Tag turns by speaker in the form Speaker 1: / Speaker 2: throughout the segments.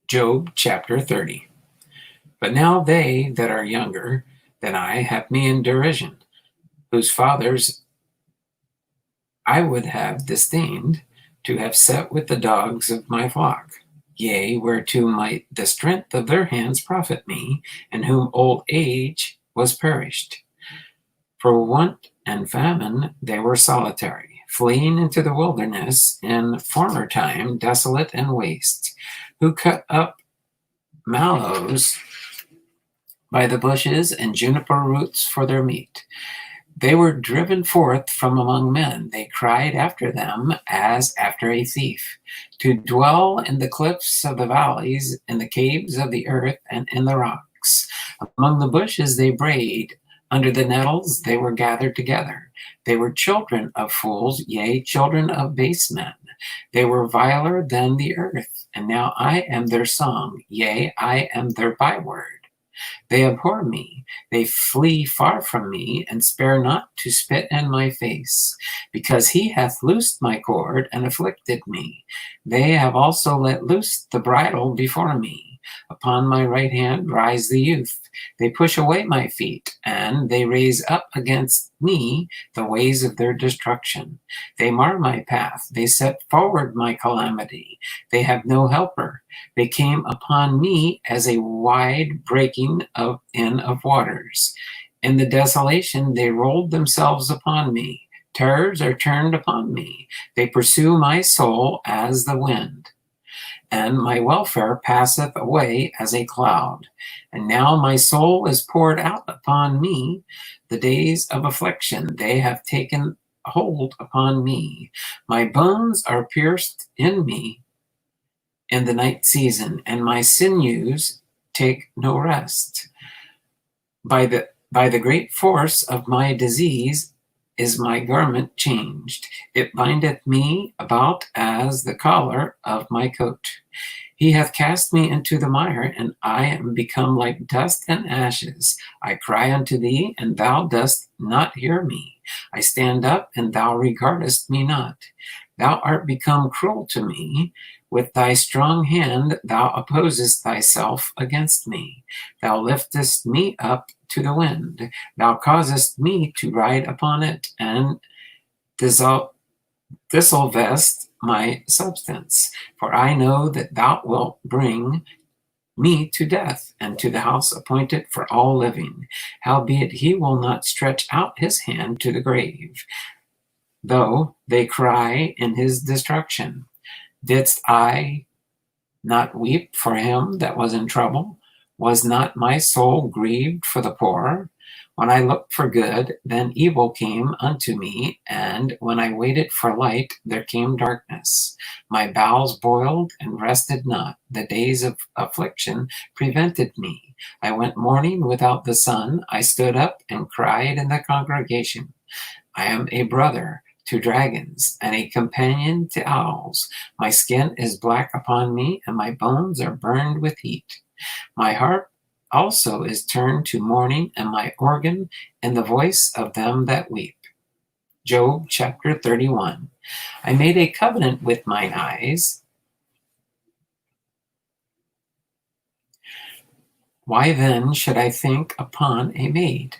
Speaker 1: Job chapter 30. But now they that are younger than I have me in derision, whose fathers I would have disdained to have set with the dogs of my flock. Yea, whereto might the strength of their hands profit me, and whom old age was perished. For want and famine they were solitary, fleeing into the wilderness in former time, desolate and waste, who cut up mallows by the bushes and juniper roots for their meat. They were driven forth from among men. They cried after them as after a thief, to dwell in the cliffs of the valleys, in the caves of the earth, and in the rocks. Among the bushes they brayed, under the nettles they were gathered together. They were children of fools, yea, children of base men. They were viler than the earth, and now I am their song, yea, I am their byword. They abhor me, they flee far from me, and spare not to spit in my face. Because he hath loosed my cord and afflicted me. They have also let loose the bridle before me. Upon my right hand rise the youth. They push away my feet, and they raise up against me the ways of their destruction. They mar my path, they set forward my calamity. They have no helper. They came upon me as a wide breaking in of waters. In the desolation they rolled themselves upon me. Terrors are turned upon me. They pursue my soul as the wind. And my welfare passeth away as a cloud. And now my soul is poured out upon me. The days of affliction, they have taken hold upon me. My bones are pierced in me in the night season, and my sinews take no rest. By the great force of my disease is my garment changed. It bindeth me about as the collar of my coat. He hath cast me into the mire, and I am become like dust and ashes. I cry unto thee, and thou dost not hear me. I stand up, and thou regardest me not. Thou art become cruel to me. With thy strong hand thou opposest thyself against me. Thou liftest me up to the wind. Thou causest me to ride upon it, and dissolvest my substance. For I know that thou wilt bring me to death, and to the house appointed for all living. Howbeit he will not stretch out his hand to the grave, though they cry in his destruction. Didst I not weep for him that was in trouble? Was not my soul grieved for the poor? When I looked for good, then evil came unto me, and when I waited for light, there came darkness. My bowels boiled and rested not. The days of affliction prevented me. I went mourning without the sun. I stood up and cried in the congregation. I am a brother to dragons, and a companion to owls. My skin is black upon me, and my bones are burned with heat. My heart also is turned to mourning, and my organ in the voice of them that weep. Job chapter 31. I made a covenant with mine eyes. Why then should I think upon a maid?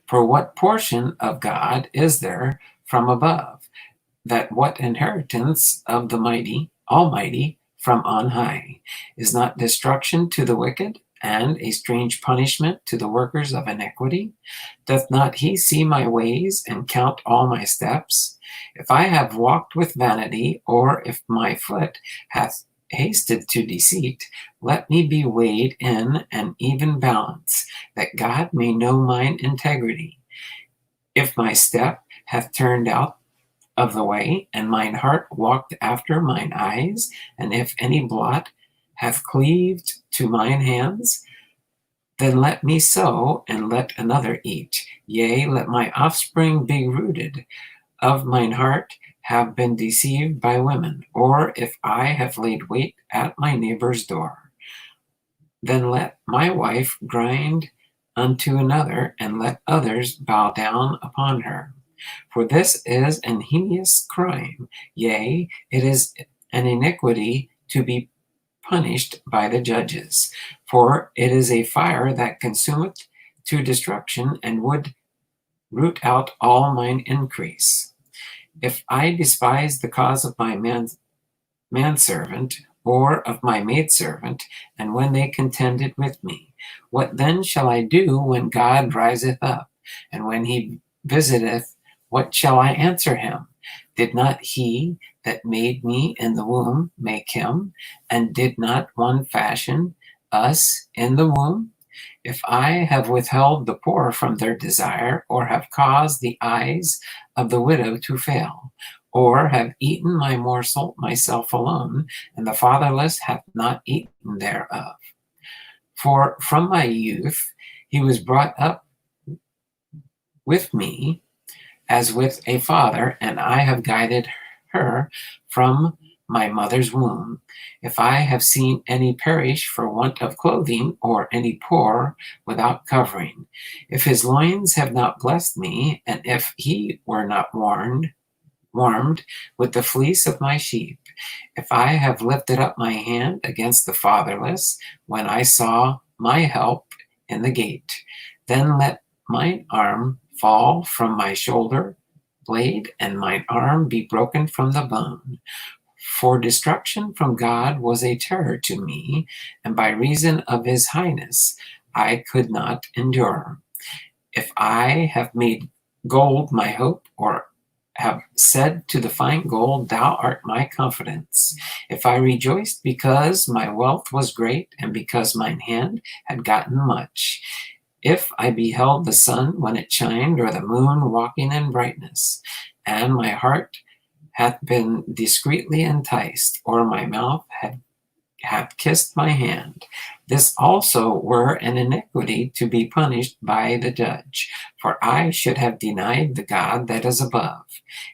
Speaker 1: For what portion of God is there from above, that what inheritance of the mighty, almighty, from on high? Is not destruction to the wicked, and a strange punishment to the workers of iniquity? Doth not he see my ways, and count all my steps? If I have walked with vanity, or if my foot hath hasted to deceit, let me be weighed in an even balance, that God may know mine integrity. If my step hath turned out of the way, and mine heart walked after mine eyes, and if any blot hath cleaved to mine hands, then let me sow, and let another eat. Yea, let my offspring be rooted. Of mine heart have been deceived by women, or if I have laid wait at my neighbor's door, then let my wife grind unto another, and let others bow down upon her. For this is an heinous crime, yea, it is an iniquity to be punished by the judges. For it is a fire that consumeth to destruction, and would root out all mine increase. If I despise the cause of my manservant, or of my maidservant, and when they contended with me, what then shall I do when God riseth up? And when he visiteth, what shall I answer him? Did not he that made me in the womb make him? And did not one fashion us in the womb? If I have withheld the poor from their desire, or have caused the eyes of the widow to fail, or have eaten my morsel myself alone, and the fatherless hath not eaten thereof. For from my youth he was brought up with me as with a father, and I have guided her from my mother's womb. If I have seen any perish for want of clothing, or any poor without covering, if his loins have not blessed me, and if he were not warmed with the fleece of my sheep, if I have lifted up my hand against the fatherless, when I saw my help in the gate, then let mine arm fall from my shoulder blade, and mine arm be broken from the bone. For destruction from God was a terror to me, and by reason of his highness I could not endure. If I have made gold my hope, or have said to the fine gold, thou art my confidence. If I rejoiced because my wealth was great, and because mine hand had gotten much. If I beheld the sun when it shined, or the moon walking in brightness, and my heart hath been discreetly enticed, or my mouth hath kissed my hand, this also were an iniquity to be punished by the judge, for I should have denied the God that is above.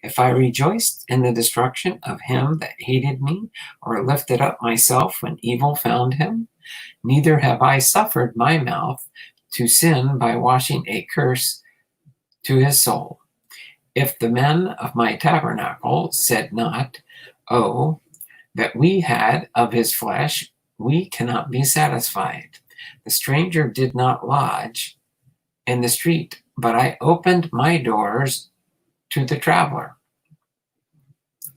Speaker 1: If I rejoiced in the destruction of him that hated me, or lifted up myself when evil found him, neither have I suffered my mouth to sin by washing a curse to his soul. If the men of my tabernacle said not, oh, that we had of his flesh, we cannot be satisfied. The stranger did not lodge in the street, but I opened my doors to the traveler.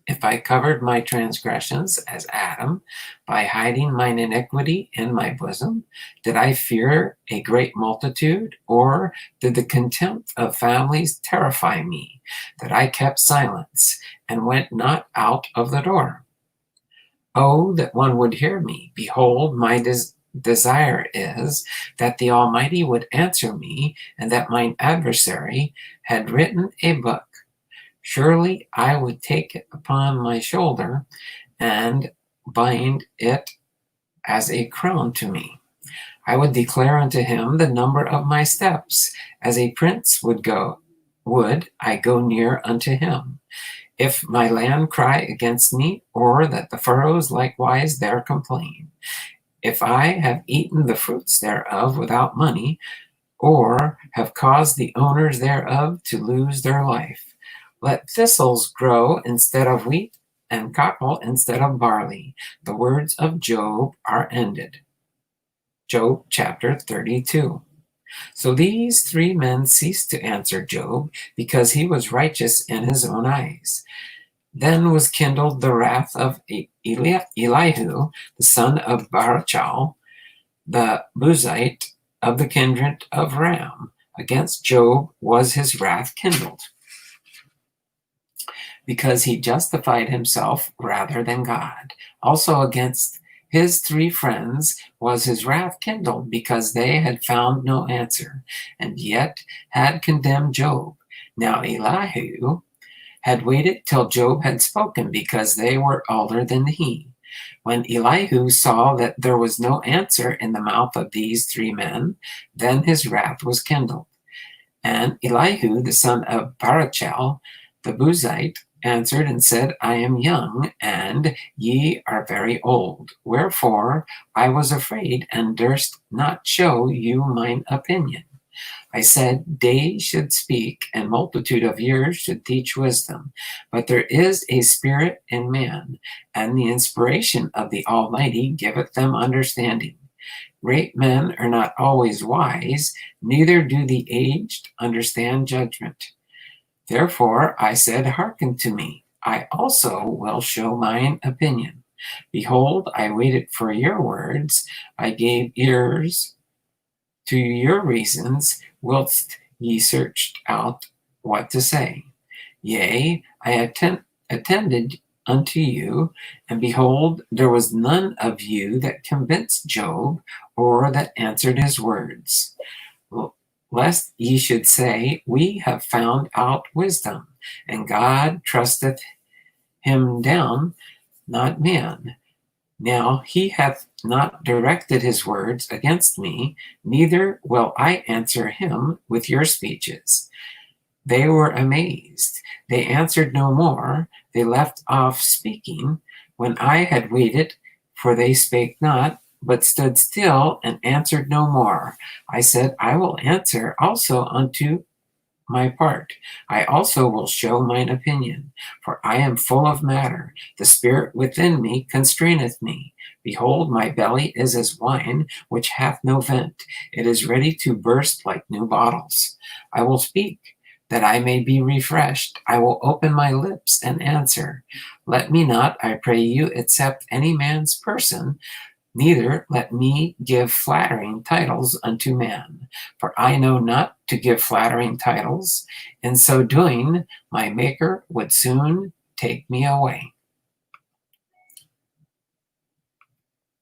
Speaker 1: If I covered my transgressions as Adam, by hiding mine iniquity in my bosom, did I fear a great multitude, or did the contempt of families terrify me, that I kept silence and went not out of the door? Oh, that one would hear me. Behold, my desire is that the Almighty would answer me, and that mine adversary had written a book. Surely I would take it upon my shoulder and bind it as a crown to me. I would declare unto him the number of my steps, as a prince would I go near unto him. If my land cry against me, or that the furrows likewise there complain, if I have eaten the fruits thereof without money, or have caused the owners thereof to lose their life, let thistles grow instead of wheat, and cockle instead of barley. The words of Job are ended. Job chapter 32. So these three men ceased to answer Job, because he was righteous in his own eyes. Then was kindled the wrath of Elihu, the son of Barachel, the Buzite of the kindred of Ram. Against Job was his wrath kindled, because he justified himself rather than God. Also against his three friends was his wrath kindled, because they had found no answer, and yet had condemned Job. Now Elihu had waited till Job had spoken, because they were older than he. When Elihu saw that there was no answer in the mouth of these three men, then his wrath was kindled. And Elihu, the son of Barachel, the Buzite, answered and said, I am young, and ye are very old. Wherefore I was afraid, and durst not show you mine opinion. I said, days should speak, and multitude of years should teach wisdom. But there is a spirit in man, and the inspiration of the Almighty giveth them understanding. Great men are not always wise, neither do the aged understand judgment. Therefore I said, hearken to me. I also will show mine opinion. Behold, I waited for your words. I gave ears to your reasons, whilst ye searched out what to say. Yea, I attended unto you, and behold, there was none of you that convinced Job, or that answered his words. Lest ye should say, we have found out wisdom, and God trusteth him down, not man. Now he hath not directed his words against me, neither will I answer him with your speeches. They were amazed. They answered no more. They left off speaking when I had waited, for they spake not, but stood still and answered no more. I said, I will answer also unto my part. I also will show mine opinion, for I am full of matter. The spirit within me constraineth me. Behold, my belly is as wine, which hath no vent. It is ready to burst like new bottles. I will speak, that I may be refreshed. I will open my lips and answer. Let me not, I pray you, accept any man's person, neither let me give flattering titles unto man, for I know not to give flattering titles. In so doing, my Maker would soon take me away.